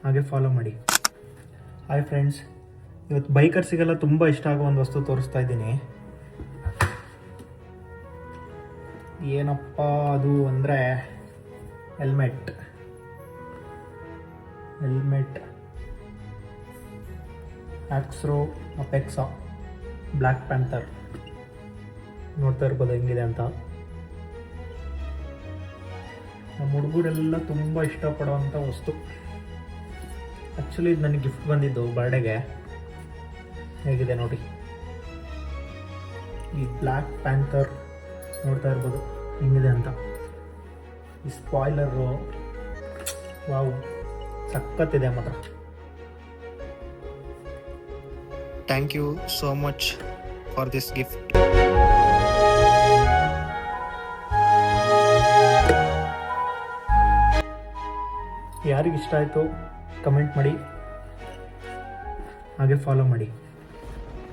ಹಾಗೆ ಫಾಲೋ ಮಾಡಿ. Hi friends, ಇವತ್ತು ಬೈಕರ್ಸಿಗೆಲ್ಲ ತುಂಬ ಇಷ್ಟ ಆಗೋ ಒಂದು ವಸ್ತು ತೋರಿಸ್ತಾ ಇದ್ದೀನಿ. ಏನಪ್ಪ ಅದು ಅಂದರೆ ಹೆಲ್ಮೆಟ್ ಆಕ್ಸ್ರೋ ಅಪೆಕ್ಸಾ ಬ್ಲ್ಯಾಕ್ ಪ್ಯಾಂಥರ್. ನೋಡ್ತಾ ಇರ್ಬೋದು ಹೆಂಗಿದೆ ಅಂತ. ನಮ್ಮ ಹುಡುಗರೆಲ್ಲ ತುಂಬ ಇಷ್ಟಪಡೋವಂಥ ವಸ್ತು. ಆ್ಯಕ್ಚುಲಿ ಇದು ನನಗೆ ಗಿಫ್ಟ್ ಬಂದಿದ್ದು ಬರ್ಡೇಗೆ. ಹೇಗಿದೆ ನೋಡಿ, ಈ ಬ್ಲ್ಯಾಕ್ ಪ್ಯಾಂಥರ್ ನೋಡ್ತಾ ಇರ್ಬೋದು ಹೆಂಗಿದೆ ಅಂತ. ಈ ಸ್ಪಾಯ್ಲರು ವಾವ್, ಸಖತ್ತಿದೆ ಮಾತ್ರ. Thank you so much for this gift. ಯಾರಿಗೆ ಇಷ್ಟ ಆಯಿತು ಕಮೆಂಟ್ ಮಾಡಿ, ಹಾಗೆ ಫಾಲೋ ಮಾಡಿ.